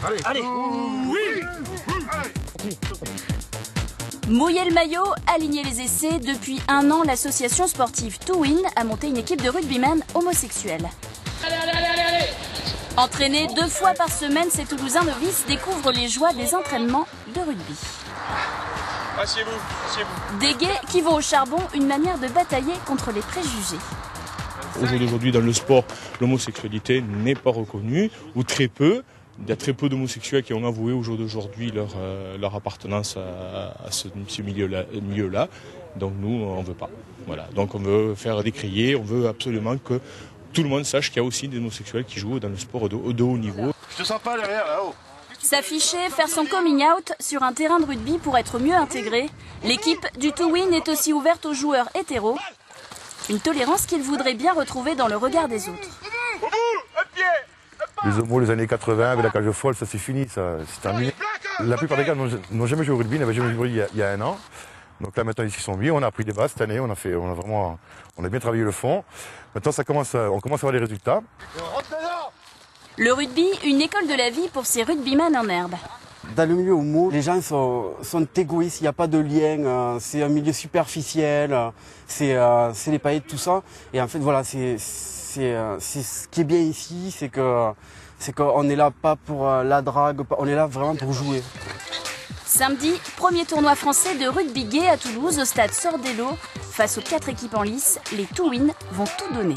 Allez. Mouiller le maillot, aligner les essais, depuis un an, l'association sportive To Win a monté une équipe de rugbymen homosexuels. Allez. Entraînés 2 fois par semaine, ces Toulousains novices découvrent les joies des entraînements de rugby. Asseyez-vous. Des gays qui vont au charbon, une manière de batailler contre les préjugés. Au jour d'aujourd'hui, dans le sport, l'homosexualité n'est pas reconnue, ou très peu. Il y a très peu d'homosexuels qui ont avoué au jour d'aujourd'hui leur appartenance à ce milieu-là. Donc nous, on ne veut pas. Voilà. Donc on veut faire décrier, on veut absolument que tout le monde sache qu'il y a aussi des homosexuels qui jouent dans le sport de haut niveau. Je te sens pas derrière là-haut. S'afficher, faire son coming out sur un terrain de rugby pour être mieux intégré, l'équipe du To Win est aussi ouverte aux joueurs hétéros. Une tolérance qu'ils voudraient bien retrouver dans le regard des autres. Les homos, les années 80, avec la cage folle, ça c'est fini, ça c'est terminé. La plupart des gars n'ont jamais joué au rugby, n'avaient jamais joué il y a un an. Donc là maintenant ils s'y sont mis, on a appris des bases cette année, on a bien travaillé le fond. Maintenant on commence à voir les résultats. Le rugby, une école de la vie pour ces rugbymen en herbe. Dans le milieu homo, les gens sont égoïstes, il n'y a pas de lien, c'est un milieu superficiel, c'est les paillettes, tout ça. Et en fait, voilà, c'est ce qui est bien ici, c'est qu'on n'est là pas pour la drague, on est là vraiment pour jouer. Samedi, premier tournoi français de rugby gay à Toulouse, au stade Sordello. Face aux 4 équipes en lice, les To Win vont tout donner.